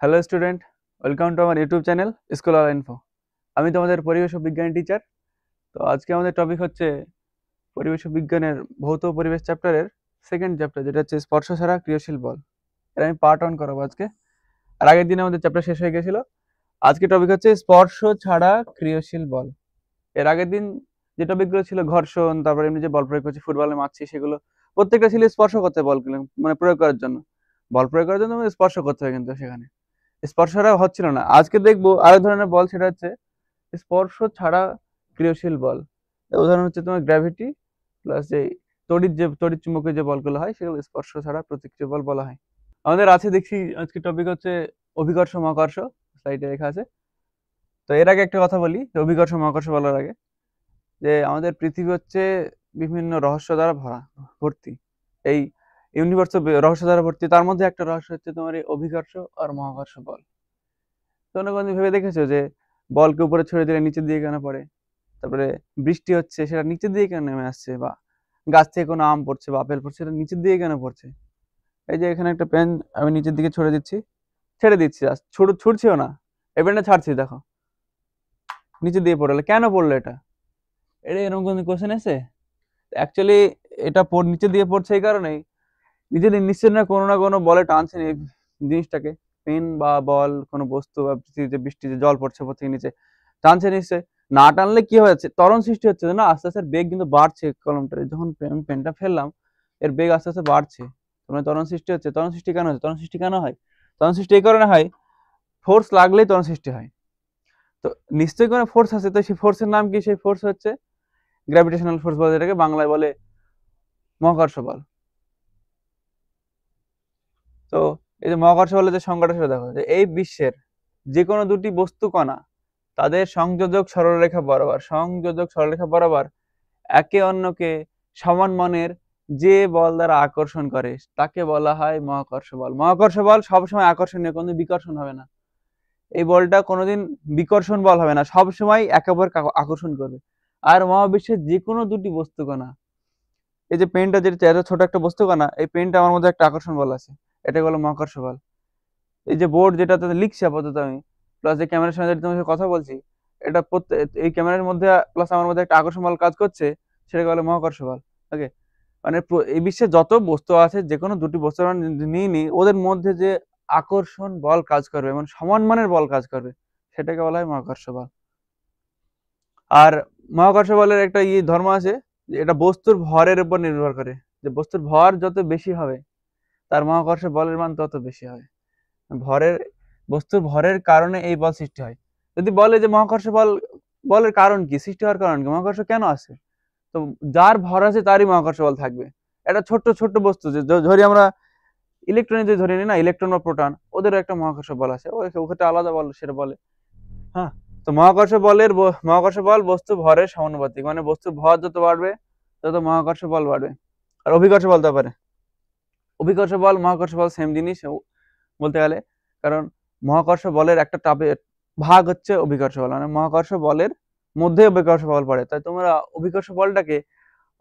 Hello student, welcome to আমার YouTube channel school all info. আমি তোমাদের পরিবেশ ও বিজ্ঞান টিচার। তো আজকে আমাদের টপিক হচ্ছে পরিবেশ ও বিজ্ঞানের ভৌত পরিবেশ চ্যাপ্টারের সেকেন্ড চ্যাপ্টার, যেটা হচ্ছে স্পর্শ ছাড়া ক্রিয়াশীল বল। এটা আমি পার্ট অন করাবো আজকে। আর আগের দিনে আমাদের চ্যাপ্টার শেষ হয়ে গেছিল। আজকে টপিক হচ্ছে স্পর্শ ছাড়া ক্রিয়াশীল বল। এর আগের দিন যে টপিকগুলো ছিল ঘর্ষণ, তারপরে এমনি যে বল প্রয়োগ করছি, ফুটবলে মারছি, সেগুলো প্রত্যেকটা ছিল স্পর্শ করতে বলগুলো, মানে প্রয়োগ করার জন্য। বল প্রয়োগ করার জন্য আমাদের স্পর্শ করতে হয়, কিন্তু সেখানে স্পর্শটা হচ্ছিল না। আজকে দেখবো আরেক ধরনের বল, সেটা হচ্ছে স্পর্শ ছাড়া ক্রিয়াশীল বল। উদাহরণ হচ্ছে তোমার গ্র্যাভিটি প্লাস যে তড়িৎ চুম্বকীয় যে বলগুলো হয়, সেগুলো স্পর্শ ছাড়া প্রতিক্রিয়া বল বলা হয়। আমাদের আছে দেখছি আজকে টপিক হচ্ছে অভিকর্ষ মহাকর্ষ। স্লাইডে লেখা আছে। তো এর আগে একটা কথা বলি, অভিকর্ষ মহাকর্ষ বলার আগে, যে আমাদের পৃথিবী হচ্ছে বিভিন্ন রহস্য দ্বারা ভর্তি। এই ইউনিভার্স রহস্য দ্বারা ভর্তি। তার মধ্যে একটা রহস্য হচ্ছে তোমার এই অভিকর্ষ আর মহাকর্ষ বল। তোমরা কোনদিন ভেবে দেখেছো যে বলকে উপরে ছড়ে দিলে নিচের দিকে কেন পড়ে? তারপরে বৃষ্টি হচ্ছে, সেটা নিচের দিকে কেন নেমে আসছে? বা গাছ থেকে কোনো আম পড়ছে বা আপেল পড়ছে, সেটা নিচের দিকে কেন পড়ছে? এই যে এখানে একটা পেন আমি নিচের দিকে ছড়ে দিচ্ছি, ছেড়ে দিচ্ছি, ছুটছিও না, এই পেনটা ছাড়ছি, দেখো নিচের দিকে পড়ে গেলো। কেন পড়লো এটা? এটা এরকম কোনো কোশ্চেন আছে? অ্যাকচুয়ালি এটা নিচের দিকে পড়ছে এই কারণেই, নিজের নিশ্চয় না কোনো বলে টানছে এই জিনিসটাকে। পেন বা বল, কোনো বস্তু বা পৃথিবীতে বৃষ্টিতে জল পড়ছে উপর থেকে নিচে, টানছে নিশ্চয়। না টানলে কি হয়েছে? ত্বরণ সৃষ্টি হচ্ছে না, আস্তে আস্তে বেগ কিন্তু বাড়ছে। কলমটা যখন পেনটা ফেললাম, এর বেগ আস্তে আস্তে বাড়ছে। মানে ত্বরণ সৃষ্টি হচ্ছে। ত্বরণ সৃষ্টি কেন হচ্ছে? ত্বরণ সৃষ্টি কেন হয়? ত্বরণ সৃষ্টি এই কারণে হয়, ফোর্স লাগলেই ত্বরণ সৃষ্টি হয়। তো নিশ্চয়ই কোনো ফোর্স আছে। তো সেই ফোর্সের নাম কি? সেই ফোর্স হচ্ছে গ্র্যাভিটেশনাল ফোর্স বলে, যেটাকে বাংলায় বলে মহাকর্ষ বল। তো এই যে মহাকর্ষ বলের যে সংজ্ঞাটা, সেটা দেখো, যে এই বিশ্বের যে কোনো দুটি বস্তু কণা তাদের সংযোজক সরলরেখা বরাবর একে অন্যকে সমান মানের যে বল দ্বারা আকর্ষণ করে, তাকে বলা হয় মহাকর্ষ বল। মহাকর্ষ বল সবসময় আকর্ষণীয়, কোনো বিকর্ষণ হবে না। এই বলটা কোনোদিন বিকর্ষণ বল হবে না, সবসময় একেবারে আকর্ষণ করবে। আর মহাবিশ্বের যে কোনো দুটি বস্তু কণা, এই যে পেনটা, যেটা এত ছোট একটা বস্তু কণা, এই পেনটা আমার মধ্যে একটা আকর্ষণ বল আছে, এটা হলো মহাকর্ষ বল। এই যে বোর্ড যেটাতে লিখছি আপাতত আমি, প্লাস যে ক্যামেরার সামনে তোমার সাথে কথা বলছি, এটা এই ক্যামেরার মধ্যে প্লাস আমার মধ্যে একটা আকর্ষণ বল কাজ করছে, সেটাকে বলে মহাকর্ষ বল। ওকে, মানে এই বিশ্বে যত বস্তু আছে, যে কোনো দুটি বস্তু নিয়ে নিই, ওদের মধ্যে যে আকর্ষণ বল কাজ করবে, মানে সমান মানের বল কাজ করবে, সেটাকে বলা হয় মহাকর্ষ বল। আর মহাকর্ষ বলের একটা ধর্ম আছে, যে এটা বস্তুর ভরের উপর নির্ভর করে। যে বস্তুর ভর যত বেশি হবে, তার মহাকর্ষ বলের মান তত বেশি হবে। ভরের বস্তুর ভরের কারণে এই বল সৃষ্টি হয়। যদি বলে যে মহাকর্ষ বলের কারণ কি, সৃষ্টি হওয়ার কারণ কি, মহাকর্ষ কেন আছে, তো যার ভর আছে তারই মহাকর্ষ বল থাকবে। এটা ছোট্ট ছোট্ট বস্তু, যে ধরি আমরা ইলেকট্রন যদি ধরে নিই না, ইলেকট্রন বা প্রোটন, ওদেরও একটা মহাকর্ষ বল আছে, ওখানে আলাদা বল সেটা বলে। হ্যাঁ, তো মহাকর্ষ বল বস্তু ভরের সমানুপাতিক, মানে বস্তুর ভর যত বাড়বে তত মহাকর্ষ বল বাড়বে। আর অভিকর্ষ বলতে পারে, অভিকর্ষ বল মহাকর্ষ বল সেম জিনিস বলতে গেলে। কারণ মহাকর্ষ বলের একটা ভাগ হচ্ছে অভিকর্ষ বল, মানে মহাকর্ষ বলের মধ্যে অভিকর্ষ বল পড়ে, তাই তোমরা অভিকর্ষ বলটাকে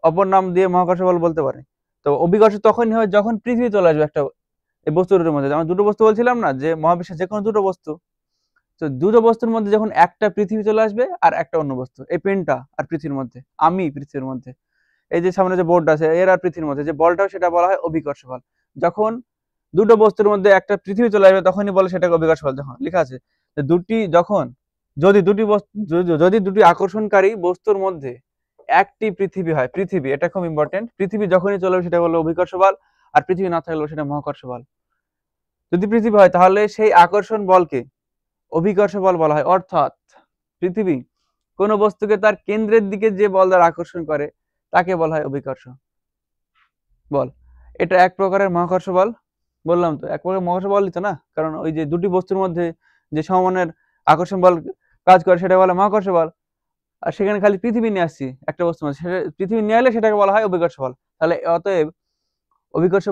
অপর নাম দিয়ে মহাকর্ষ বল বলতে পারে। তো অভিকর্ষ তখনই হয় যখন পৃথিবী চলে আসবে একটা, এই বস্তু দুটোর মধ্যে। আমরা দুটো বস্তু বলছিলাম না, যে মহাবিশ্বের যে কোনো দুটো বস্তু, তো দুটো বস্তুর মধ্যে যখন একটা পৃথিবী চলে আসবে আর একটা অন্য বস্তু, এই পেনটা আর পৃথিবীর মধ্যে, আমি পৃথিবীর মধ্যে, এই যে সামনে যে বোর্ড আছে এর আর পৃথিবীর মধ্যে যে বলটা, সেটা বলা হয় অভিকর্ষ বল। যখন দুটো বস্তুর মধ্যে একটা পৃথিবী চলে আসবে, তখনই বলে সেটাকে অভিকর্ষ বল। দেখো লেখা আছে যে যদি দুটি আকর্ষণকারী বস্তুর মধ্যে একটি পৃথিবী হয়, পৃথিবী, এটা খুব ইম্পর্টেন্ট, পৃথিবী যখনই চলে আসবে সেটা হলো অভিকর্ষ বল, আর পৃথিবী না থাকলেও সেটা মহাকর্ষ বল। যদি পৃথিবী হয়, তাহলে সেই আকর্ষণ বলকে অভিকর্ষ বল বলা হয়। অর্থাৎ পৃথিবী কোনো বস্তুকে তার কেন্দ্রের দিকে যে বল দ্বারা আকর্ষণ করে, তাকে বলা হয় অভিকর্ষ বল। এটা এক প্রকারের মহাকর্ষ বল। বললাম তো এক প্রকার মহাকর্ষ বলই তো না, কারণ ওই যে দুটি বস্তুর মধ্যে যে সমানের আকর্ষণ বল কাজ করে, সেটা বলে মহাকর্ষ বল। আর সেখানে খালি পৃথিবী নিয়ে আসছি একটা বস্তুর মধ্যে, সেটা পৃথিবী নিয়ে এলে সেটাকে বলা হয় অভিকর্ষ বল। তাহলে অতএব অভিকর্ষ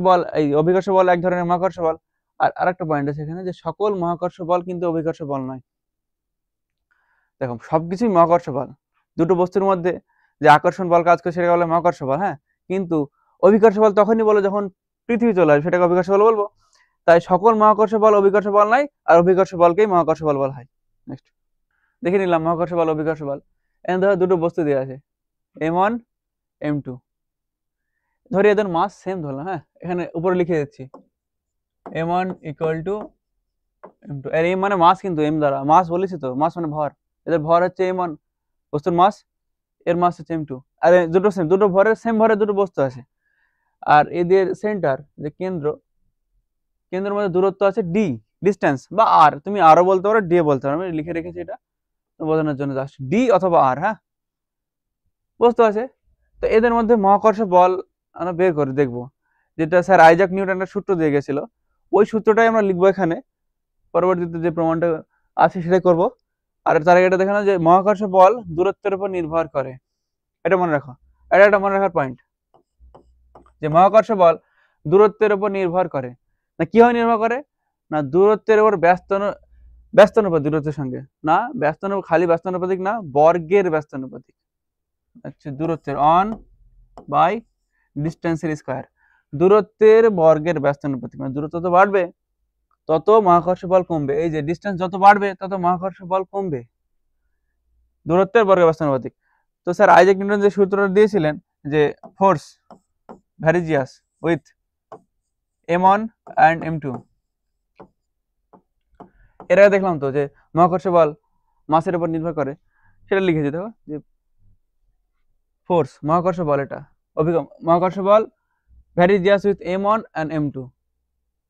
বল এক ধরনের মহাকর্ষ বল। আর আরেকটা পয়েন্ট আছে এখানে, যে সকল মহাকর্ষ বল কিন্তু অভিকর্ষ বল নয়। দেখো সবকিছুই মহাকর্ষ বল, দুটো বস্তুর মধ্যে যে আকর্ষণ বল কাজ করে সেটাকে বলে মহাকর্ষ বল। হ্যাঁ, কিন্তু অভিকর্ষ বল তখনই বলো যখন পৃথিবী চলে আসবে, সেটাকে অভিকর্ষ বল বলবো। তাই সকল মহাকর্ষ বল অভিকর্ষ বল নাই, আর অভিকর্ষ বলকেই মহাকর্ষ বল বলা হয়। নেক্সট দেখে নিলাম মহাকর্ষ বল অভিকর্ষ বল। এখানে ধরো দুটো বস্তু দেওয়া আছে m1 m2, ধরি এদের মাস সেম ধরলাম। হ্যাঁ, এখানে উপরে লিখে দিচ্ছি m1 = m2, আর m মানে মাস, কিন্তু m দ্বারা মাস বলেছি তো, মাস মানে ভর, এদের ভর হচ্ছে m1 বস্তুর মাস, এর মাস হচ্ছে m2। আর দুটো সেম, দুটো ভরের সেম ভরের দুটো বস্তু আছে। আর এদের সেন্টার যে কেন্দ্রের মধ্যে দূরত্ব আছে d, ডিস্টেন্স বা r, তুমি আরও বলতে পারো d বলতে পারো, আমি লিখে রেখেছি এটা বোঝানোর জন্য, জাস্ট d অথবা r। হ্যাঁ, বস্তু আছে। তো এদের মধ্যে মহাকর্ষ বল আমরা বের করে দেখবো, যেটা স্যার আইজাক নিউটনের সূত্র দিয়ে গেছিল, ওই সূত্রটাই আমরা লিখবো এখানে, পরবর্তীতে যে প্রমাণটা আছে সেটাই করব। আর তার আগে এটা দেখানো যে মহাকর্ষ বল দূরত্বের উপর নির্ভর করে, এটা মনে রাখো, এটা একটা মনে রাখার পয়েন্ট, যে মহাকর্ষ বল দূরত্বের উপর নির্ভর করে না, কি হয় নির্ভর করে না, দূরত্বের উপর ব্যস্তানুপাতিক, দূরত্বের সঙ্গে না, খালি ব্যস্তানুপাতিক না, বর্গের ব্যস্তানুপাতিক, আচ্ছা দূরত্বের অন বাই ডিস্টেন্সের স্কয়ার, দূরত্বের বর্গের ব্যস্তানুপাতিক, মানে দূরত্ব তো বাড়বে তত মহাকর্ষ বল কমবে, এই যে ডিস্টেন্স যত বাড়বে তত মহাকর্ষ বল কমবে, দূরত্বের বর্গের ব্যস্তানুপাতিক। তো স্যার আইজাক নিউটন যে সূত্রটা দিয়েছিলেন যে force varies as with m1 and m2, এর আগে দেখলাম তো যে মহাকর্ষ বল মাসের উপর নির্ভর করে, সেটা লিখেছি দেখো, যে ফোর্স মহাকর্ষ বল, এটা অভিগম মহাকর্ষ বল varies as with m1 and m2,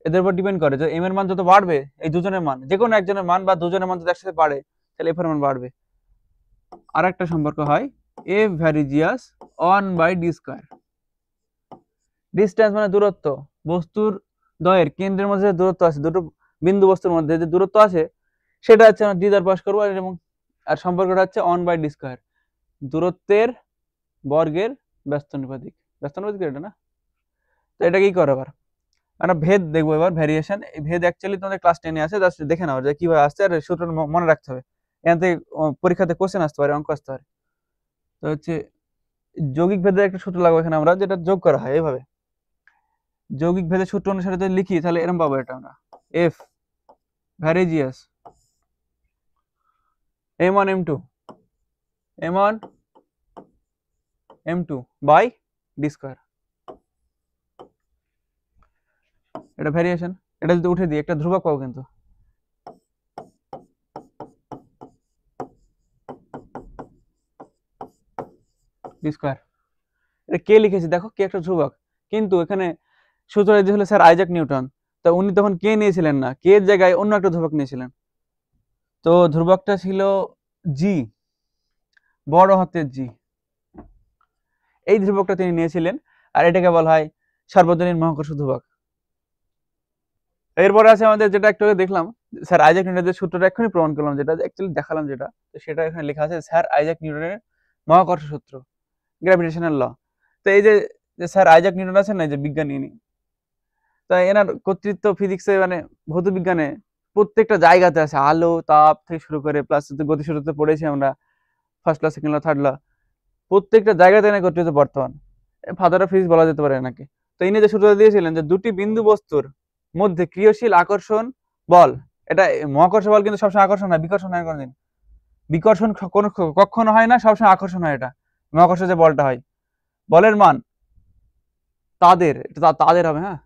এদের উপর ডিপেন্ড করে যে m এর মান যত বাড়বে, এই দুজনের মান, যে কোনো একজনের মান বা দুজনের মান যদি একসাথে বাড়ে তাহলে f এর মান বাড়বে। আর একটা সম্পর্ক হয় f varies as one by d square, distance মানে দূরত্ব, বস্তুর দ্বয়ের কেন্দ্রের মধ্যে যে দূরত্ব আছে, দুটো বিন্দু বস্তুর মধ্যে যে দূরত্ব আছে সেটা হচ্ছে আমরা d দ্বারা প্রকাশ করব, এবং আর সম্পর্কটা হচ্ছে অন বাই d স্কয়ার, দূরত্বের বর্গের ব্যস্তানুপাতিক, ব্যস্তানুপাতিক এটা না। তো এটা কি করে আবার আমরা ভেদ দেখবো এবার, ভ্যারিয়েশন। এই ভেদ অ্যাকচুয়ালি তোমাদের ক্লাস 10 এ আছে, জাস্ট দেখে নাও যে কিভাবে আসছে, আর সূত্র মনে রাখতে হবে, এখান থেকে পরীক্ষাতে কোশ্চেন আসতে পারে, অঙ্ক আসতে পারে। তো হচ্ছে যৌগিক ভেদের একটা সূত্র লাগবে এখানে আমরা, যেটা যোগ করা হয় এইভাবে, যৌগিক ভেদের সূত্র অনুসারে যদি লিখি তাহলে এরকম পাবো, এটা আমরা f varies as m1 m2 m1 m2 by d square, এটা ভ্যারিয়েশন। এটা যদি উঠে দিই একটা ধ্রুবক পাবো কিন্তু, d স্কয়ার, এটা কে লিখেছি দেখো, কে একটা ধ্রুবক, কিন্তু এখানে সূত্র দিয়েছিল স্যার আইজাক নিউটন, তো উনি তখন কে নিয়েছিলেন না, কে এর জায়গায় অন্য একটা ধ্রুবক নিয়েছিলেন, তো ধ্রুবকটা ছিল জি, বড় হাতের জি, এই ধ্রুবকটা তিনি নিয়েছিলেন, আর এটাকে বলা হয় সার্বজনীন মহাকর্ষ ধ্রুবক। এরপরে আছে আমাদের যেটা একটু দেখলাম, স্যার আইজাক নিউটনের সূত্রটা এক্ষুনি প্রমাণ করলাম, যেটা অ্যাকচুয়ালি দেখালাম, যেটা সেটা এখানে লেখা আছে স্যার আইজাক নিউটনের মহাকর্ষ সূত্র, গ্র্যাভিটেশনাল ল। তো এই যে স্যার আইজাক নিউটন আছেন না, যে বিজ্ঞানী ইনি, তাই এনার কর্তৃত্ব ফিজিক্সে মানে ভৌত বিজ্ঞানে প্রত্যেকটা জায়গাতে আছে, আলো তাপ থেকে শুরু করে, প্লাস গতিসূত্রতে পড়েছি আমরা first class, second class, third class, প্রত্যেকটা জায়গাতে এনে কর্তৃত্ব বর্তমান, ফাদার অফ ফিজিক্স বলা যেতে পারে এনাকে। তো ইনি যে সূত্র দিয়েছিলেন যে দুটি বিন্দু বস্তুর মধ্যে ক্রিয়াশীল আকর্ষণ বল, এটা মহাকর্ষ বল কিন্তু সবসময় আকর্ষণ হয়, বিকর্ষণ হয় কোনোদিন, বিকর্ষণ কখনো হয় না, সবসময় আকর্ষণ হয়, এটা মহাকর্ষ যে বলটা হয়, বলের মান তাদের, এটা তাদের হবে, হ্যাঁ,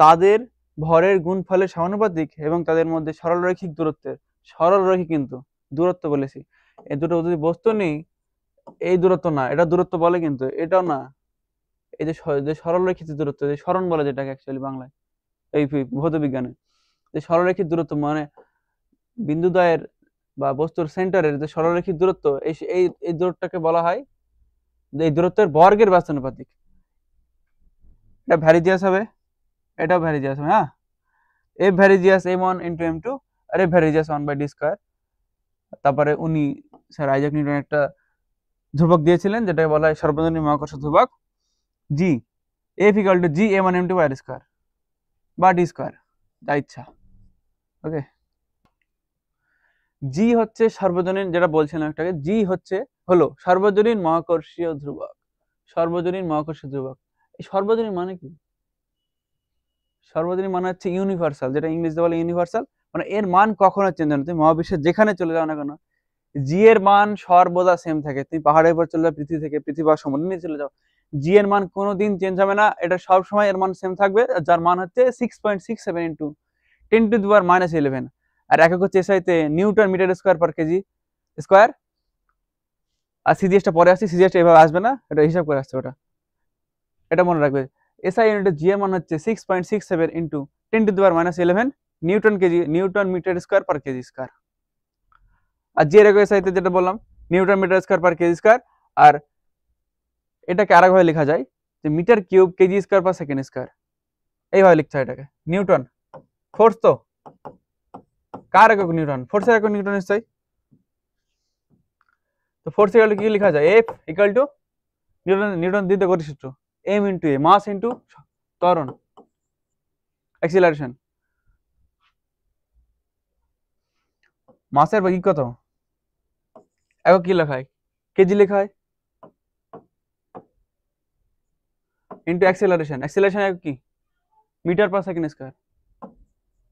তাদের ভরের গুণফলের সমানুপাতিক, এবং তাদের মধ্যে সরলরৈখিক দূরত্বের, সরলরৈখিক কিন্তু দূরত্ব বলেছি, এই দুটো যদি বস্তু নেই, এই দূরত্ব না, এটা দূরত্ব বলে কিন্তু এটাও না, এই যে সরলরৈখিক দূরত্ব, যে সরণ বলে যেটাকে অ্যাকচুয়ালি বাংলায় এই ভৌত বিজ্ঞানে, যে সরলরৈখিক দূরত্ব মানে বিন্দুদ্বয়ের বা বস্তুর সেন্টারের যে সরলরৈখিক দূরত্ব, এই দূরত্বটাকে বলা হয়, এই দূরত্বের বর্গের ব্যস্তানুপাতিক, এটা ভ্যারিজিয়াস হবে, এটাও ভ্যারিজিয়াস হবে, হ্যাঁ, f varies as m1 into m2 আর f varies as 1 by d square. তারপরে উনি স্যার আইজাক নিউটন একটা ধ্রুবক দিয়েছিলেন, যেটাকে বলা হয় সর্বজনীন মহাকর্ষ ধ্রুবক g, f equal to g m1 m2 by d square বা d স্কয়ার, যা ইচ্ছা। ওকে, g হচ্ছে সর্বজনীন, যেটা বলছিলাম একটাকে, g হলো সর্বজনীন মহাকর্ষীয় ধ্রুবক, সর্বজনীন মহাকর্ষীয় ধ্রুবক। এই সর্বজনীন মানে কি? সর্বজনীন মানে হচ্ছে ইউনিভার্সাল, যেটা ইংলিশে বলে ইউনিভার্সাল, মানে এর মান কখনো চেঞ্জ হয় না। তুমি মহাবিশ্বের যেখানে চলে যাও না কেন, জি এর মান সর্বদা সেম থাকে। তুমি পাহাড়ের উপর চলে যাও, পৃথিবী থেকে, পৃথিবী বা সমুদ্র নিয়ে চলে যাও, জি এর মান কোনোদিন চেঞ্জ হবে না, এটা সব সময় এর মান সেম থাকবে, যার মান হচ্ছে 6.67 ইন্টু 10⁻11। আর একক হচ্ছে এসআইতে newton metre square per KG square. আর সিজিএসটা পরে আসছে, সিজিএসটা এভাবে আসবে না, এটা হিসাব করে আসছে ওটা, এটা মনে রাখবে। এসআই ইউনিটের জি এর মান হচ্ছে 6.67 into 10⁻11 newton KG, newton metre square per KG square. আর জি এর এসআইতে যেটা বললাম newton metre square per KG square. আর এটাকে আরেকভাবে লেখা যায় যে metre cube KG square per second square, এইভাবে লিখতে হয় এটাকে। নিউটন ফোর্স, তো কার একক নিউটন, ফোর্সের একক নিউটন নিশ্চয়ই। তো ফোর্স ইকুয়াল টু কি লেখা যায়, এফ ইকুয়াল টু নিউটন দ্বিতীয় গতি সূত্র, এম ইন্টু এ, মাস ইন্টু ত্বরণ, অ্যাক্সিলারেশন। মাসের কি কত, একক কি লেখা হয়, কেজি লেখা হয়, ইন্টু অ্যাক্সিলারেশন, অ্যাক্সিলারেশন একক কি, metre per second square,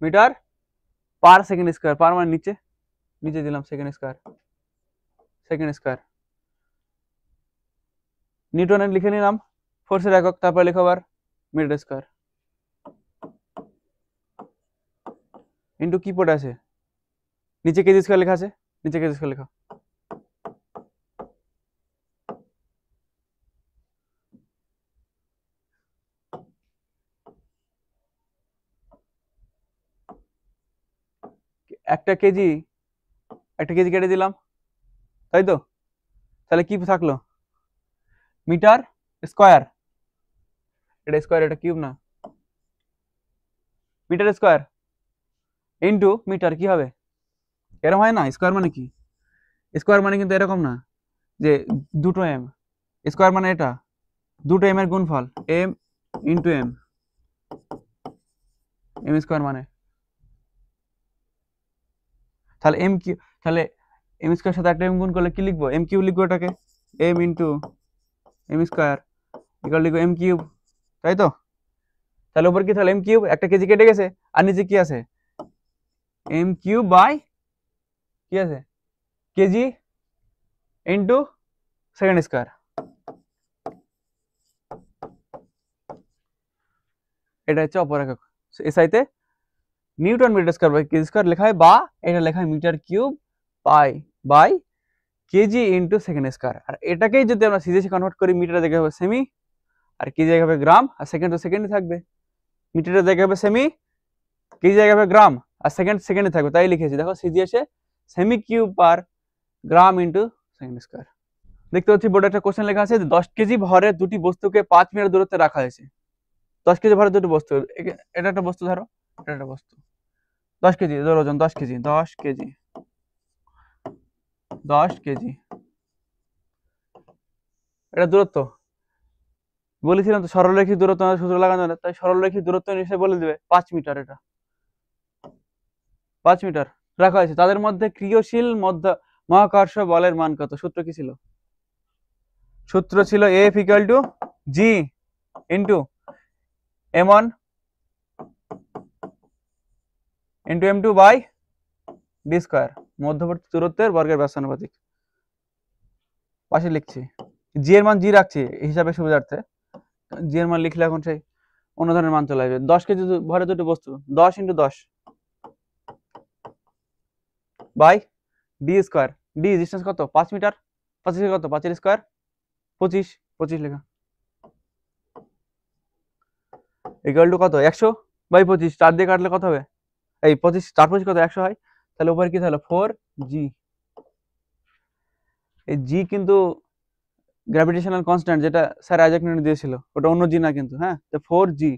metre per second square, per মানে নিচে, নিচে দিলাম সেকেন্ড স্কোয়ার, সেকেন্ড স্কোয়ার। নিউটনের লিখে নিলাম ফোর্সের একক, তারপর লিখো আবার মিটার স্কোয়ার ইন্টু কি পড়ে আছে, নিচে কেজি স্কোয়ার লেখা আছে, নিচে কেজি স্কোয়ার লেখা। একটা কেজি, একটা কেজি কেটে দিলাম, তাই তো, তাহলে কি থাকলো, মিটার স্কোয়ার, এটা স্কোয়ার এটা কিউব না, মিটার স্কোয়ার ইন্টু মিটার কি হবে, এরকম হয় না, স্কোয়ার মানে কি, স্কোয়ার মানে কিন্তু এরকম না যে দুটো এম, স্কোয়ার মানে এটা দুটো এম এর গুণফল, M into M, M square মানে, তাহলে এম কিউ, তাহলে এম স্কোয়ার সাথে একটা এম গুণ করলে কি লিখবো, এম কিউব লিখবো এটাকে, M into M square equal লিখবো এম কিউব, তাই তো। তাহলে উপর কি, তাহলে এম কিউব, একটা কেজি কেটে গেছে, আর নিচে কি আছে, এম কিউব বাই কি আছে, কেজি ইন্টু সেকেন্ড স্কোয়ার, এটা হচ্ছে অপর একক। এসআইতে newton metre square by KG square লেখা হয়, বা এটা লেখা হয় metre cube per by KG into second square. আর এটাকেই যদি আমরা সিজিএসে কনভার্ট করি, মিটারের জায়গায় হবে সেমি, আর কেজি জায়গায় হবে গ্রাম, আর সেকেন্ড তো সেকেন্ডই থাকবে, মিটারের জায়গায় হবে সেমি, কেজি জায়গায় হবে গ্রাম, আর সেকেন্ড সেকেন্ডে থাকবে, তাই লিখেছি দেখো সিজিএসে সেমি cube per gram into second square. দেখতে পাচ্ছি বোর্ডে একটা কোশ্চেন লেখা আছে, 10 কেজি ভরের দুটি বস্তুকে 5 মিটার দূরত্বে রাখা হয়েছে। 10 কেজি ভরের দুটি বস্তু, এটা একটা বস্তু ধরো, এটা একটা বস্তু, 10 কেজি ধরো ওজন, 10 কেজি, 10 কেজি, 10 কেজি, এটা দূরত্ব বলেছিলাম তো, সরলরেখী দূরত্ব সূত্র লাগানো যায় না, তাই সরলরেখী দূরত্ব নিশ্চয় বলে দিবে 5 মিটার, এটা 5 মিটার রাখা হয়েছে। তাদের মধ্যে ক্রিয়াশীল মহাকর্ষ বলের মান কত, সূত্র কি ছিল, সূত্র ছিল F equal to G into m1 into m2 by D square, মধ্যবর্তী দূরত্বের বর্গের ব্যস্তানুপাতিক। পাশে লিখছি, জি এর মান জি রাখছি হিসাবে সুবিধার্থে, জি এর মান লিখলে এখন সেই অন্য ধরনের মান চলে আসবে। 10 কেজি ভরে দুটো বস্তু, 10 into 10 by D square, D distance কত, 5 মিটার, 25 কত, 5 এর স্কোয়ার 25, 25 লেখা ইকুয়াল টু কত, 100 বাই 25, 4 দিয়ে কাটলে কত হবে, এই 25 4 25 কত, 100 হয়, তাহলে উপরে কি তাহলে 4 জি। এই জি কিন্তু গ্র্যাভিটেশনাল কনস্ট্যান্ট, যেটা স্যার আইজাক নিউটন দিয়েছিল, ওটা অন্য জি না কিন্তু, হ্যাঁ, তো 4 জি,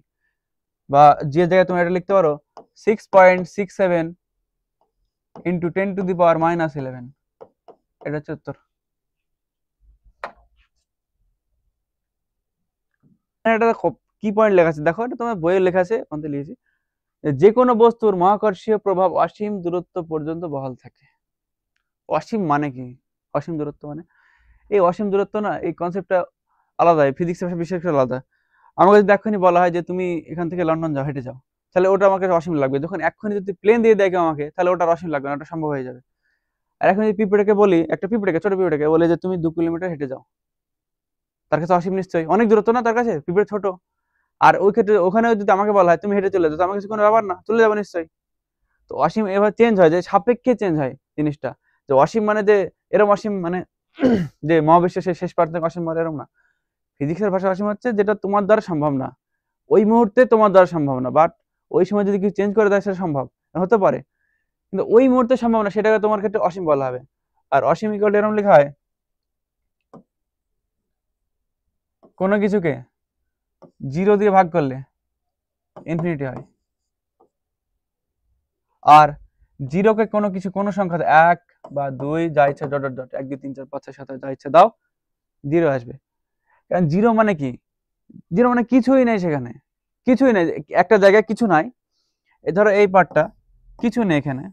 বা জি এর জায়গায় তুমি এটা লিখতে পারো 6.67 ইন্টু 10⁻11, এটা হচ্ছে উত্তর। এটা কি পয়েন্ট লেখা আছে দেখো, এটা তোমার বইয়ে লেখা আছে, কোনতে লিখেছি, যে কোনো বস্তুর মহাকর্ষীয় প্রভাব অসীম দূরত্ব পর্যন্ত বহাল থাকে। অসীম মানে কি, অসীম দূরত্ব মানে, এই অসীম দূরত্ব না, এই কনসেপ্টটা আলাদা, ফিজিক্সের বিশেষ করে আলাদা। আমাকে যদি এখনই বলা হয় যে তুমি এখান থেকে লন্ডন যাও, হেঁটে যাও, তাহলে ওটা আমাকে অসীম লাগবে। যখন এক্ষুনি যদি প্লেন দিয়ে দেয় কেউ আমাকে, তাহলে ওটা অসীম লাগবে না, ওটা সম্ভব হয়ে যাবে। আর এখন যদি পিঁপড়েকে বলি, একটা পিঁপড়েকে, ছোট পিঁপড়েকে বলে যে তুমি 2 কিলোমিটার হেঁটে যাও, তার কাছে অসীম নিশ্চয়ই, অনেক দূরত্ব না তার কাছে, পিঁপড়ে ছোট। আর ওই ক্ষেত্রে ওখানেও যদি আমাকে বলা হয় তুমি হেঁটে চলে যাও, তো আমার কাছে কোনো ব্যাপার না, চলে যাবো নিশ্চয়ই। তো অসীম এবার চেঞ্জ হয়, যে সাপেক্ষে চেঞ্জ হয় জিনিসটা। যে অসীম মানে যে এরম অসীম মানে যে মহাবিশ্বের শেষ প্রান্ত থেকে অসীম বলে, এরম না। ফিজিক্সের ভাষা অসীম হচ্ছে যেটা তোমার দ্বারা সম্ভব না, ওই মুহূর্তে তোমার দ্বারা সম্ভব না, বাট ওই সময় যদি কিছু চেঞ্জ করে দেয় সেটা সম্ভব হতে পারে, কিন্তু ওই মুহূর্তে সম্ভব না, সেটাকে তোমার ক্ষেত্রে অসীম বলা হবে। আর অসীম ইকুয়াল এরকম লেখা হয়, কোনো কিছুকে 0 দিয়ে ভাগ করলে ইনফিনিটি হয়। আর 0কে কোনো কিছু, কোনো সংখ্যা 1 বা 2 যা ইচ্ছা ডট ডট ডট 1 2 3 4 5 6 7 যা ইচ্ছা দাও, 0 আসবে। কারণ 0 মানে কি? 0 মানে কিছুই নেই সেখানে, কিছুই নেই, একটা জায়গায় কিছু নাই। ধরো এই পার্টটা কিছু নেই এখানে,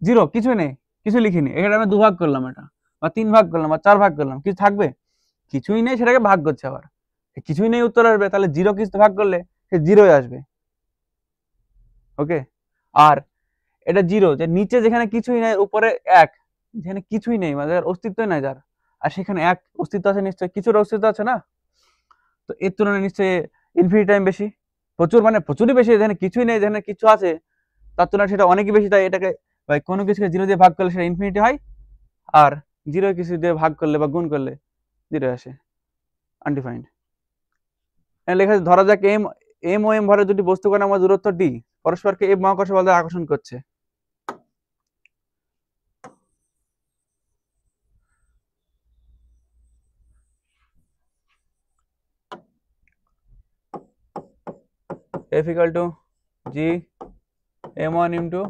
0 কিছুই নেই, কিছু লিখিনি, এখানে আমি 2 ভাগ করলাম এটা, বা 3 ভাগ করলাম, বা 4 ভাগ করলাম, কিছু থাকবে? কিছুই নেই, সেটাকে ভাগ করছে আবার, কিছুই নেই উত্তর আসবে, তাহলে 0 কিছু ভাগ করলে সে 0ই আসবে। ওকে। আর এটা 0, যে নিচে যেখানে কিছুই নেই, উপরে 1 যেখানে কিছুই নেই, মানে অস্তিত্বই নাই যার, আর সেখানে 1 অস্তিত্ব আছে, নিশ্চয়ই কিছুর অস্তিত্ব আছে না? তো এর তুলনায় নিশ্চয়ই ইনফিনিটি টাইম বেশি, প্রচুর, মানে প্রচুরই বেশি। যেখানে কিছুই নেই, যেখানে কিছু আছে তার তুলনায় সেটা অনেকই বেশি, তাই এটাকে কোনো কিছুকে 0 দিয়ে ভাগ করলে সেটা ইনফিনিটি হয়, আর 0 কিছু দিয়ে ভাগ করলে বা গুণ করলে 0 আসে, আনডিফাইন্ড। লেখা আছে, ধরা যাক এম ও এম ভরের দুটি বস্তু কণার মধ্যে দূরত্ব ডি পরস্পরকে এফ মহাকর্ষ বল দ্বারা আকর্ষণ করছে। F equal to G m1 into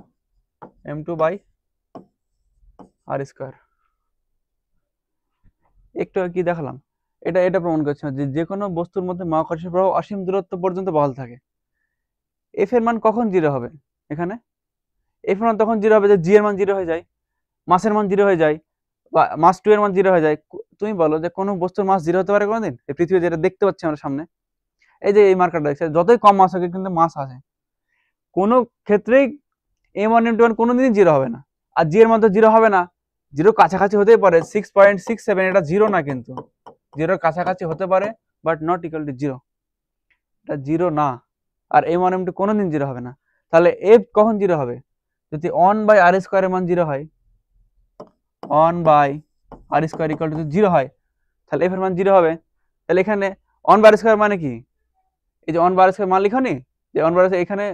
m2 by r square. একটু কি দেখালাম, এটা প্রমাণ করছে যে কোনো বস্তুর মধ্যে মহাকর্ষীয় প্রভাব অসীম দূরত্ব পর্যন্ত বহাল থাকে। এফ এর মান কখন 0 হবে? এখানে এফ এর মান তখন 0 হবে যে জি এর মান 0 হয়ে যায়, মাসের মান 0 হয়ে যায়, বা মাস 2 এর মান 0 হয়ে যায়। তুমি বলো যে কোনো বস্তুর মাস 0 হতে পারে কোনোদিন? এই পৃথিবী যেটা দেখতে পাচ্ছি আমরা সামনে, এই যে এই মার্কারটা দেখছে, যতই কম মাস হোক কিন্তু মাস আছে, কোনো ক্ষেত্রেই m1 m2 কোনোদিনই 0 হবে না। আর জি এর মান তো 0 হবে না, 0 কাছাকাছি হতেই পারে 6.67, এটা 0 না, কিন্তু 0 কাছাকাছি হতে পারে, বাট নট ইকুয়াল টু 0, এটা 0 না। আর m1 m2 কোনোদিন 0 হবে না। তাহলে f কখন 0 হবে? যদি 1/r স্কয়ারের মান 0 হয়, 1/r স্কয়ার ইকুয়াল টু 0 হয়, তাহলে f এর মান 0 হবে। তাহলে এখানে 1/r স্কয়ার মানে কি? এই যে 1/r স্কয়ার মান লিখো নি, যে 1/r এখানে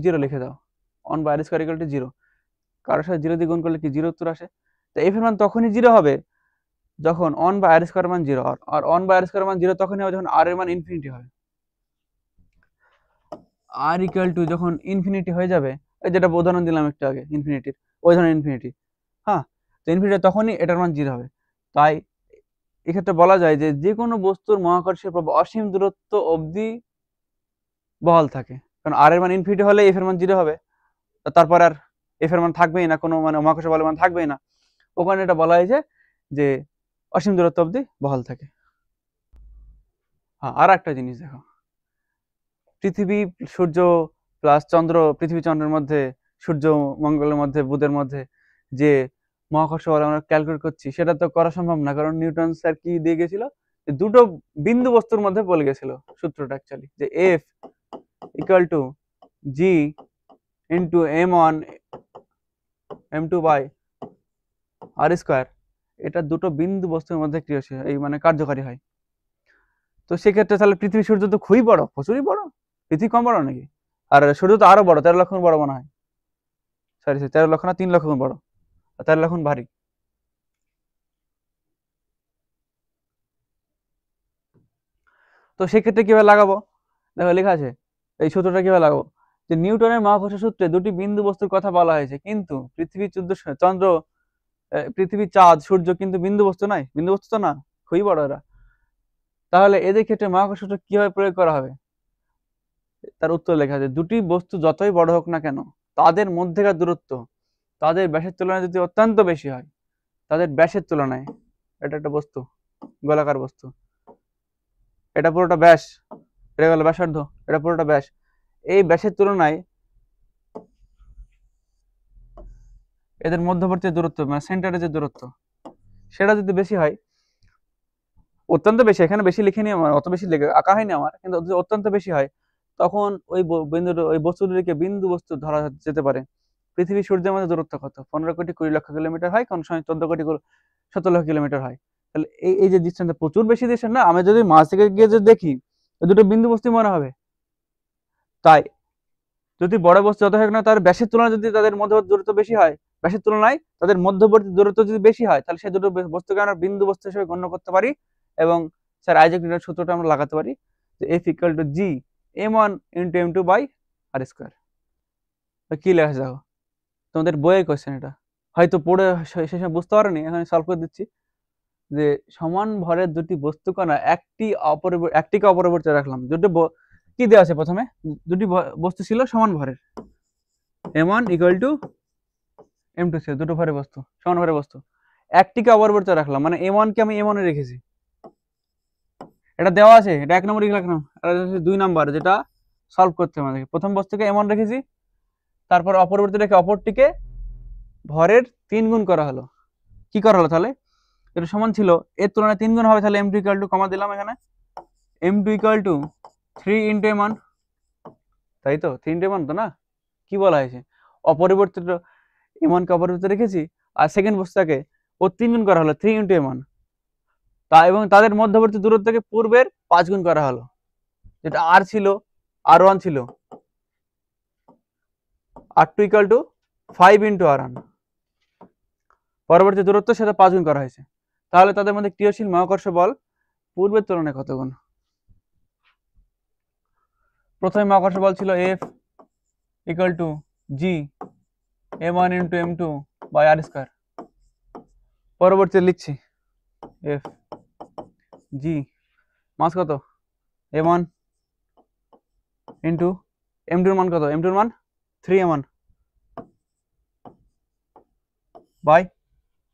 0 লিখে দাও, 1/r স্কয়ার ইকুয়াল টু 0, কারোর সাথে 0 দিয়ে গুণ করলে কি 0 উত্তর আসে। তো f এর মান তখনই 0 হবে যখন 1/r স্কয়ার মান 0, আর 1/r স্কয়ার মান 0 তখনই হবে যখন r এর মান ইনফিনিটি হবে। r ইকুয়াল টু যখন ইনফিনিটি হয়ে যাবে, এই যেটা উদাহরণ দিলাম একটু আগে ইনফিনিটির, ওই ধরনের ইনফিনিটি, হ্যাঁ, তো ইনফিনিটি তখনই এটার মান 0 হবে। তাই এক্ষেত্রে বলা যায় যে যে কোনো বস্তুর মহাকর্ষীয় প্রভাব অসীম দূরত্ব অবধি বহাল থাকে, কারণ r এর মান ইনফিনিটি হলে f এর মান 0 হবে, তারপর আর f এর মান থাকবেই না, কোনো মানে মহাকর্ষীয় বলের মান থাকবেই না। ওখানে এটা বলা হয়েছে যে অসীম দূরত্ব অবধি বহাল থাকে। হ্যাঁ, আর একটা জিনিস দেখো, পৃথিবী, সূর্য প্লাস চন্দ্র, পৃথিবী চন্দ্রের মধ্যে, সূর্য মঙ্গলের মধ্যে, বুধের মধ্যে যে মহাকর্ষ বল আমরা ক্যালকুলেট করছি, সেটা তো করা সম্ভব না, কারণ নিউটন স্যার কি দিয়ে গেছিল, যে দুটো বিন্দু বস্তুর মধ্যে বলে গেছিল সূত্রটা অ্যাকচুয়ালি, যে F equal to G into m1 m2 by R square, এটা দুটো বিন্দু বস্তুর মধ্যে ক্রিয়াশীল, এই মানে কার্যকারী হয়। তো সেক্ষেত্রে তাহলে পৃথিবী সূর্য তো খুবই বড়, প্রচুরই বড়, পৃথিবী কম বড় নাকি? আর সূর্য তো আরো বড়, 13 লক্ষ গুণ বড় মনে হয়, সরি 13 লক্ষ না, 3 লক্ষ গুণ বড়, 13 লক্ষ গুণ ভারী। তো সেক্ষেত্রে কিভাবে লাগাবো? দেখো লেখা আছে, এই সূত্রটা কিভাবে লাগাবো, যে নিউটনের মহাকর্ষ সূত্রে দুটি বিন্দু বস্তুর কথা বলা হয়েছে, কিন্তু পৃথিবী, চন্দ্র, পৃথিবী, চাঁদ, সূর্য কিন্তু বিন্দু বস্তু নাই, বিন্দু বস্তু তো না, খুবই বড় এরা। তাহলে এদের ক্ষেত্রে মহাকর্ষ সূত্র কিভাবে প্রয়োগ করা হবে? তার উত্তর লেখা আছে, দুটি বস্তু যতই বড় হোক না কেন, তাদের মধ্যেকার দূরত্ব তাদের ব্যাসের তুলনায় যদি অত্যন্ত বেশি হয়, তাদের ব্যাসের তুলনায়, এটা একটা বস্তু, গোলাকার বস্তু, এটা পুরোটা ব্যাস, এটা গেল ব্যাসার্ধ, এটা পুরোটা ব্যাস, এই ব্যাসের তুলনায় এদের মধ্যবর্তী দূরত্ব মানে সেন্টারের যে দূরত্ব সেটা যদি বেশি হয়, অত্যন্ত বেশি, এখানে বেশি লিখিনি আমার, অত বেশি আঁকা হয়নি আমার, কিন্তু যদি অত্যন্ত বেশি হয় তখন ওই বিন্দু ওই বস্তুটিকে বিন্দু বস্তু ধরা যেতে পারে। পৃথিবী সূর্যের মধ্যে দূরত্ব কত? 15,20,00,000 কিলোমিটার হয়, কোন সময় 14,17,00,000 কিলোমিটার হয়। তাহলে এই যে ডিস্টেন্স প্রচুর বেশি ডিস্টেন্স না, আমি যদি মাঝ থেকে গিয়ে যদি দেখি দুটো বিন্দু বস্তু মনে হবে। তাই যদি বড় বস্তু যত হোক না তার ব্যাসের তুলনায় যদি তাদের মধ্যবর্তী দূরত্ব বেশি হয়, ব্যাসের তুলনায় তাদের মধ্যবর্তী দূরত্ব যদি বেশি হয়, তাহলে সেই দুটো বস্তুকে আমরা বিন্দু বস্তু হিসেবে গণ্য করতে পারি। এবং স্যার আইজাক নিউটনের সূত্রটা আমরা লাগাতে পারি যে F equal to G m1 into m2 by R square. কি লেখা আছে দেখো, তোমাদের বইয়ের কোয়েশ্চেন, এটা হয়তো পড়ে শেষে বুঝতে পারোনি, এখন সলভ করে দিচ্ছি। যে সমান ভরের দুটি বস্তু কণা একটিকে অপরিবর্তিত রাখলাম। দুটো কি দেওয়া আছে, প্রথমে দুটি বস্তু ছিল সমান ভরের, m1 ইকুয়াল টু m2 ছিল, দুটো ভরের বস্তু, সমান ভরের বস্তু, একটিকে অপরিবর্তিত রাখলাম, মানে m1 কে আমি m1 এ রেখেছি। এটা দেওয়া আছে, এটা 1 নম্বর লিখলাম, আর 2 নম্বর যেটা সলভ করতে হবে আমাদেরকে। প্রথম বস্তুকে m1 রেখেছি, তারপর অপরিবর্তিত রেখে অপরটিকে ভরের 3 গুণ করা হলো। কি করা হলো তাহলে, এটা সমান ছিল, এর তুলনায় 3 গুণ হবে, তাহলে m2 ইকুয়াল টু, কমা দিলাম এখানে, m2 equal to 3 into m1, তাই তো 3 ইন্টু m1 তো না, কি বলা হয়েছে, অপরিবর্তিত m1 কে অপরিবর্তিত রেখেছি, আর সেকেন্ড বস্তুটাকে ও 3 গুণ করা হলো, 3 ইন্টু m1, তা এবং তাদের মধ্যবর্তী দূরত্বকে পূর্বের 5 গুণ করা হলো, যেটা r ছিল, r1 ছিল, r2 equal to 5 into r1, পরবর্তী দূরত্ব সেটা 5 গুণ করা হয়েছে। তাহলে তাদের মধ্যে ক্রিয়াশীল মহাকর্ষ বল পূর্বের তুলনায় কত গুণ? প্রথমে মহাকর্ষ বল ছিল F equal to G m1 into m2 by R square. পরবর্তী লিখছি F G মাস কত, m1 ইন্টু m2 এর মান কত, m2 এর মান 3m1 বাই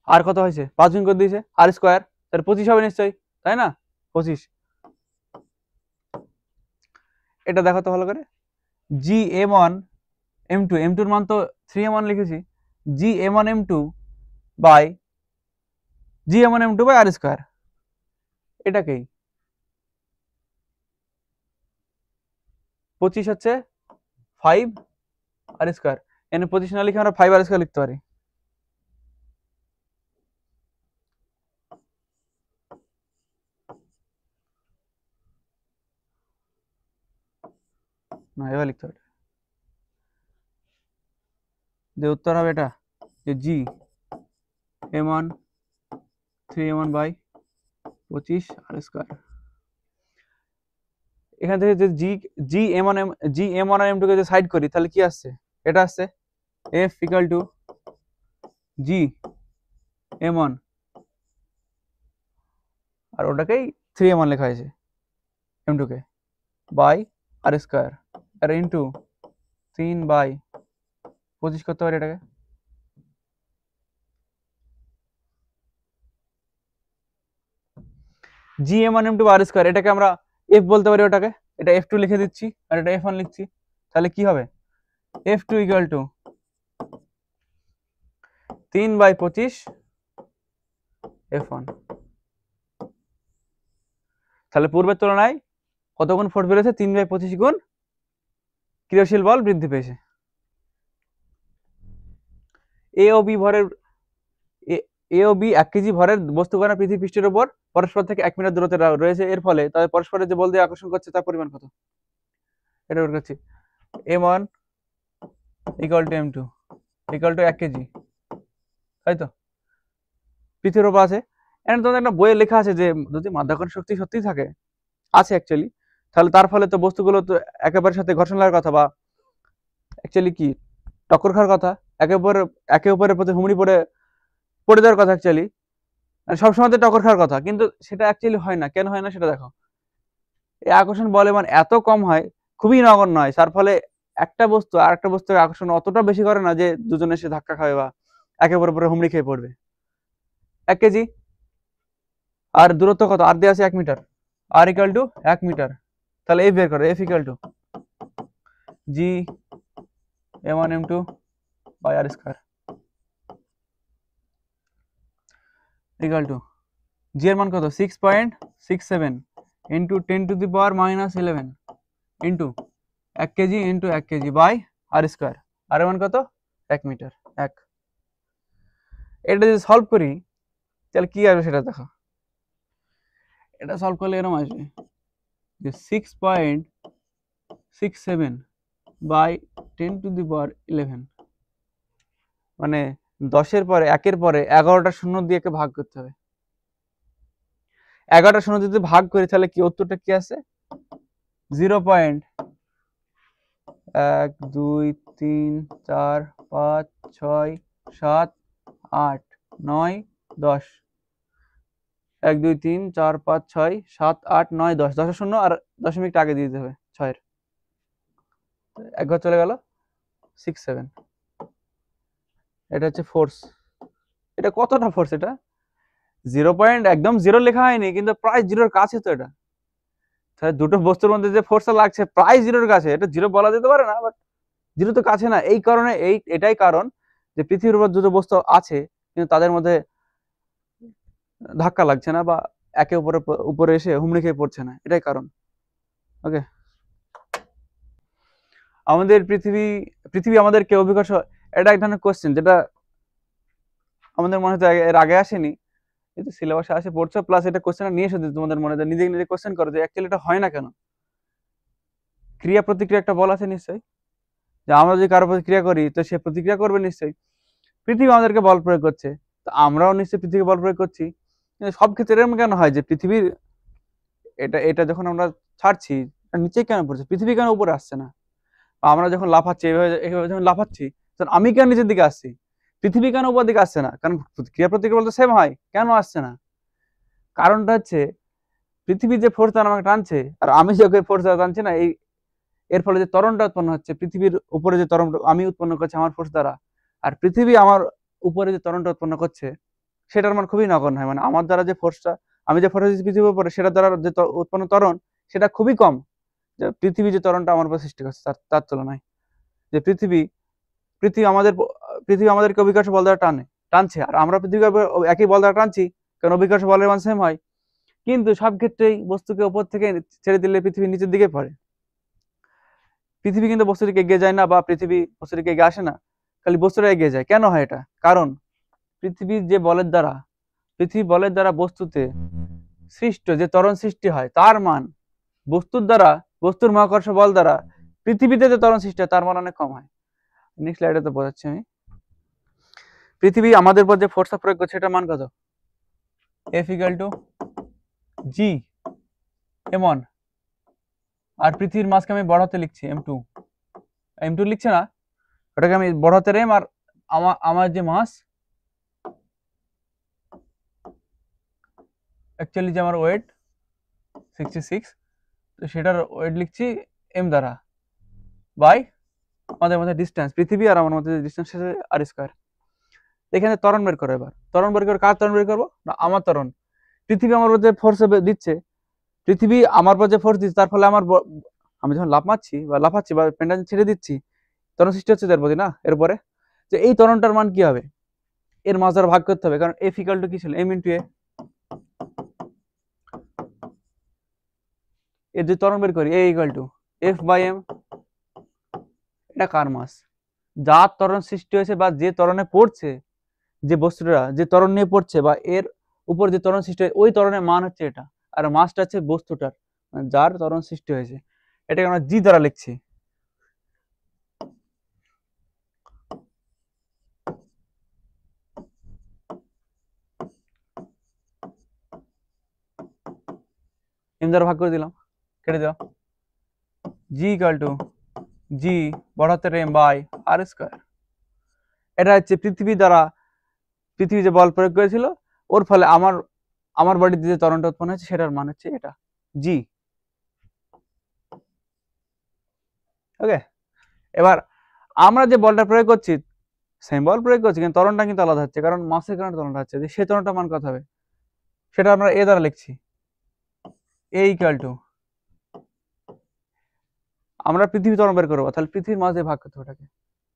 আর কত হয়েছে, 5 গুণ করে দিয়েছে, আর স্কোয়ার, তার 25 হবে নিশ্চয়ই, তাই না, 25। এটা দেখো তো ভালো করে, জি m1 m2, m2 এর মান তো 3m1 লিখেছি, G m1 m2 by G m1 m2 by R square, এটাকেই 25 হচ্ছে 5 আর স্কোয়ার, এখানে 25 না লিখে আমরা 5 আর স্কোয়ার লিখতে পারি। না, এবার লিখতে হবে, যে উত্তর হবে এটা, যে জি m1 3m1 by 25 R square. এখান থেকে যে জি m1 আর m2 কে যে সাইড করি, তাহলে কি আসছে, এটা আসছে F equal to G m1, আর ওটাকেই 3m1 লেখা হয়েছে m2 কে, বাই আর স্কোয়ার, আর ইন্টু 3 বাই 25 করতে পারি এটাকে। জি m1 m2 আর স্কোয়ার, এটাকে আমরা f বলতে পারি, ওটাকে এটা f2 লিখে দিচ্ছি, আর এটা f1 লিখছি, তাহলে কি হবে, f2 equal to 3 by 25 f1। তাহলে পূর্বের তুলনায় কত গুণ ফোর্স বেড়েছে, 3 বাই 25 গুণ ক্রিয়াশীল বল বৃদ্ধি পেয়েছে। এ ও বি ভরের এ ও বি 1 কেজি ভরের বস্তু কণা পৃথিবী পৃষ্ঠের উপর পরস্পর থেকে 1 মিটার দূরত্বে রয়েছে, এর ফলে তাদের পরস্পরের যে বল দিয়ে আকর্ষণ করছে তার পরিমাণ কত, এটা বের করছি। m1 equal to m2 equal to 1 KG, তাই তো, পৃথিবীর উপর আছে। এখানে তোমাদের একটা বইয়ে লেখা আছে যে যদি মাধ্যাকর্ষণ শক্তি সত্যি থাকে, আছে অ্যাকচুয়ালি, তাহলে তার ফলে তো বস্তুগুলো তো একেবারের সাথে ঘর্ষণ লাগার কথা, বা অ্যাকচুয়ালি কি টক্কর খাওয়ার কথা, একে অপরের প্রতি হুমড়ি পড়ে দেওয়ার কথা, অ্যাকচুয়ালি সবসময় তো টক্কর খাওয়ার কথা, কিন্তু সেটা অ্যাকচুয়ালি হয় না। কেন হয় না সেটা দেখো, এই আকর্ষণ বলে মানে এত কম হয়, খুবই নগণ্য হয়, তার ফলে একটা বস্তু আর একটা বস্তুকে আকর্ষণ অতটা বেশি করে না যে দুজনে এসে ধাক্কা খাবে বা একে অপরের উপরে হুমড়ি খেয়ে পড়বে। 1 কেজি, আর দূরত্ব কত, আর দিয়ে আছে 1 metre, R equal to 1 metre, তাহলে এফ বের করো, F equal to G m1 m2 by R square equal to G এর মান কত 6.67 into 10⁻11 into 1 KG into 1 KG by R square R এর মান কত 1 মিটার 1। এটা যদি সলভ করি তাহলে কি আসবে সেটা দেখো। এটা সলভ করলে এরকম আসবে যে 6.67 বাই 10⁻11 মানে 10-এর পরে 1-এর পরে 11টা শূন্য দিয়ে একে ভাগ করতে হবে। 11টা শূন্য যদি ভাগ করি তাহলে কি উত্তরটা কি আছে 0.1 2 3 4 5 6 7 8 9 10 1 2 3 4 5 6 7 8 9 10 10 শূন্য আর দশমিকটা আগে দিয়ে দিতে হবে 6-এর এক ঘর চলে গেল 6-7 এটা হচ্ছে ফোর্স। এটা কতটা ফোর্স এটা 0. একদম 0 লেখা হয়নি কিন্তু প্রায় 0-এর কাছে তো এটা। তাহলে দুটো বস্তুর মধ্যে যে ফোর্সটা লাগছে প্রায় 0-এর কাছে, এটা 0 বলা যেতে পারে না বাট 0 তো কাছে না। এই কারণে এটাই কারণ যে পৃথিবীর উপর দুটো বস্তু আছে কিন্তু তাদের মধ্যে ধাক্কা লাগছে না বা একে উপরে এসে হুমড়ি খেয়ে পড়ছে না, এটাই কারণ। ওকে, আমাদের পৃথিবী আমাদেরকে অভিকর্ষ, এটা এক ধরনের কোশ্চেন যেটা আমাদের মনে হয়তো এর আগে আসেনি কিন্তু সিলেবাসে আসে পড়ছো, প্লাস এটা কোশ্চেনটা নিয়ে এসে তোমাদের মনে নিজে নিজে কোশ্চেন করো যে অ্যাকচুয়ালি এটা হয় না কেন। ক্রিয়া প্রতিক্রিয়া একটা বল আছে নিশ্চয়ই, যে আমরা যদি কারো প্রতি ক্রিয়া করি তো সে প্রতিক্রিয়া করবে নিশ্চয়ই। পৃথিবী আমাদেরকে বল প্রয়োগ করছে, তো আমরাও নিশ্চয়ই পৃথিবীকে বল প্রয়োগ করছি। কিন্তু সব ক্ষেত্রে এরকম কেন হয় যে পৃথিবীর এটা যখন আমরা ছাড়ছি নিচে কেন পড়ছে, পৃথিবী কেন উপরে আসছে না? আমরা যখন লাফাচ্ছি এইভাবে যখন লাফাচ্ছি তখন আমি কেন নিচের দিকে আসছি, পৃথিবী কেন উপর দিকে আসছে না? কারণ ক্রিয়া প্রতিক্রিয়া বলতে সেম হয়, কেন আসছে না? কারণটা হচ্ছে পৃথিবী যে ফোর্স দ্বারা আমাকে টানছে আর আমি যে ফোর্স দ্বারা টানছি না, এর ফলে যে ত্বরণটা উৎপন্ন হচ্ছে পৃথিবীর উপরে যে ত্বরণ আমি উৎপন্ন করছি আমার ফোর্স দ্বারা, আর পৃথিবী আমার উপরে যে ত্বরণটা উৎপন্ন করছে সেটার মান খুবই নগণ্য হয়। মানে আমার দ্বারা যে ফোর্সটা আমি যে ফোর্স দিচ্ছি পৃথিবীর উপরে সেটার দ্বারা যে উৎপন্ন ত্বরণ সেটা খুবই কম, যে পৃথিবী যে ত্বরণটা আমার উপর সৃষ্টি করছে তার তুলনায়। যে পৃথিবী আমাদেরকে অভিকর্ষ বল দ্বারা টানছে আর আমরা পৃথিবীকে একই বল দ্বারা টানছি, কারণ অভিকর্ষ বলের মান সেম হয়। কিন্তু সব ক্ষেত্রেই বস্তুকে উপর থেকে ছেড়ে দিলে পৃথিবী নিচের দিকে পড়ে, পৃথিবী কিন্তু বস্তুটিকে এগিয়ে যায় না বা পৃথিবী বস্তুটিকে এগিয়ে আসে না, খালি বস্তুটা এগিয়ে যায়। কেন হয় এটা? কারণ পৃথিবী বলের দ্বারা বস্তুতে সৃষ্ট যে ত্বরণ সৃষ্টি হয় তার মান বস্তুর মহাকর্ষ বল দ্বারা পৃথিবীতে যে ত্বরণ সৃষ্টি হয় তার মান অনেক কম হয়। নেক্সট স্লাইডে তো বোঝাচ্ছি আমি। পৃথিবী আমাদের উপর যে ফোর্সটা প্রয়োগ করছে এটার মান কত? F = G m1, আর পৃথিবীর মাসকে আমি বড় হাতে লিখছি m2 লিখছে না, ওটাকে আমি বড় হাতের m, আর আমার যে মাস অ্যাকচুয়ালি যে আমার ওয়েট 66, তো সেটার ওয়েট লিখছি m দ্বারা বাই আমাদের মধ্যে ডিস্টেন্স, পৃথিবী আর আমার মধ্যে ডিস্টেন্স আর স্কয়ার। এখানে ত্বরণ বের করো। এবার ত্বরণ বের করে কার ত্বরণ বের করবো না আমার ত্বরণ। পৃথিবী আমার মধ্যে ফোর্স দিচ্ছে, পৃথিবী আমার উপর যে ফোর্স দিচ্ছে তার ফলে আমি যখন লাফাচ্ছি বা পেন্ডাল ছেড়ে দিচ্ছি ত্বরণ সৃষ্টি হচ্ছে তার প্রতি না, এরপরে যে এই ত্বরণটার মান কি হবে এর মাস দ্বারা ভাগ করতে হবে, কারণ F = কি ছিল m × a। এর যে ত্বরণ বের করি A = F/m, এটা কার মাস? যার ত্বরণ সৃষ্টি হয়েছে বা যে ত্বরণে পড়ছে, যে বস্তুটা যে ত্বরণ নিয়ে পড়ছে বা এর উপর যে ত্বরণ সৃষ্টি হয় ওই ত্বরণের মান হচ্ছে এটা, আর মাসটা হচ্ছে বস্তুটার, মানে যার ত্বরণ সৃষ্টি হয়েছে। এটাকে আমরা জি দ্বারা লিখছি। এম দ্বারা ভাগ করে দিলাম, কেটে দাও। জি = জি বড় হাতের m বাই আর স্কয়ার। এটা হচ্ছে পৃথিবী যে বল প্রয়োগ করেছিল ওর ফলে আমার বডিতে যে ত্বরণটা উৎপন্ন হয়েছে সেটার মান হচ্ছে এটা জি। ওকে, এবার আমরা যে বলটা প্রয়োগ করছি সেম বল প্রয়োগ করছি কিন্তু ত্বরণটা কিন্তু আলাদা হচ্ছে, কারণ মাসের কারণে ত্বরণটা হচ্ছে, যে সেই ত্বরণটার মান কত হবে সেটা আমরা এ দ্বারা লিখছি। A = আমরা পৃথিবী ত্বরণ বের করবো, তাহলে পৃথিবীর মাস দিয়ে ভাগ করতে হবে ওটাকে।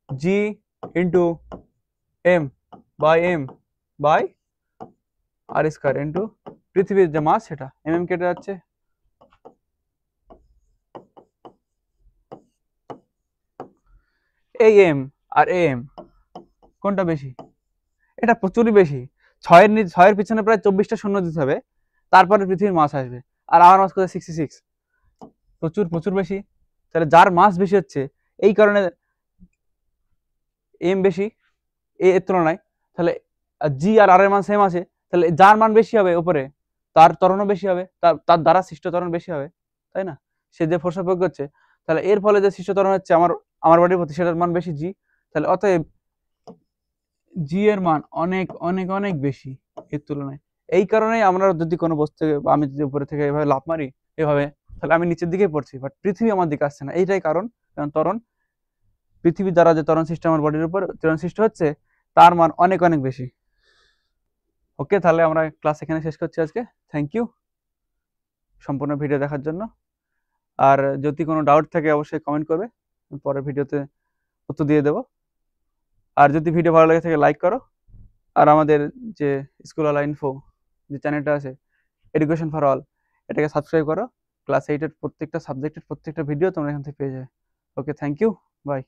G into M by R square into পৃথিবীর যে মাস সেটা, কেটে যাচ্ছে, এই এম আর এম কোনটা বেশি? এটা প্রচুরই বেশি। ছয়ের পিছনে প্রায় 24টা শূন্য দিতে হবে, তারপরে পৃথিবীর মাস আসবে। আর আমার মাস কোথায়? 66। প্রচুর প্রচুর বেশি। তাহলে যার মাস বেশি হচ্ছে, এই কারণে এম বেশি এর তুলনায়, তাহলে জি আর আর এর মান সেম আছে, তাহলে যার মান বেশি হবে উপরে, তার ত্বরণও বেশি হবে, তার দ্বারা সৃষ্ট ত্বরণ বেশি হবে, তাই না? সে যে ফোর্স প্রয়োগ করছে, তাহলে এর ফলে যে সৃষ্ট ত্বরণ হচ্ছে আমার বডির প্রতি, সেটার মান বেশি জি। তাহলে অতএব জি এর মান অনেক অনেক অনেক বেশি এর তুলনায়। এই কারণেই আমরা যদি কোনো বস্তু থেকে, আমি যদি উপরে থেকে এভাবে লাফ মারি এভাবে, তাহলে আমি নিচের দিকে পড়ছি, বাট পৃথিবী আমার দিকে আসছে না। এইটাই কারণ ত্বরণ, পৃথিবীর দ্বারা যে ত্বরণ সৃষ্টি আমার বডির উপর ত্বরণ সৃষ্টি হচ্ছে, তার মান অনেক অনেক বেশি। ওকে, তাহলে আমরা ক্লাস এখানে শেষ করছি আজকে। থ্যাংক ইউ সম্পূর্ণ ভিডিও দেখার জন্য। আর যদি কোনো ডাউট থাকে অবশ্যই কমেন্ট করবে, পরের ভিডিওতে উত্তর দিয়ে দেবো। আর যদি ভিডিও ভালো লাগে থাকে লাইক করো, আর আমাদের যে স্কুলওয়ালা ইনফো যে চ্যানেলটা আছে, এডুকেশন ফর অল, এটাকে সাবস্ক্রাইব করো। ক্লাস 8 এর প্রত্যেকটা সাবজেক্টের প্রত্যেকটা ভিডিও তোমরা এখান থেকে পেয়ে যাবে। ওকে, থ্যাংক ইউ, বাই।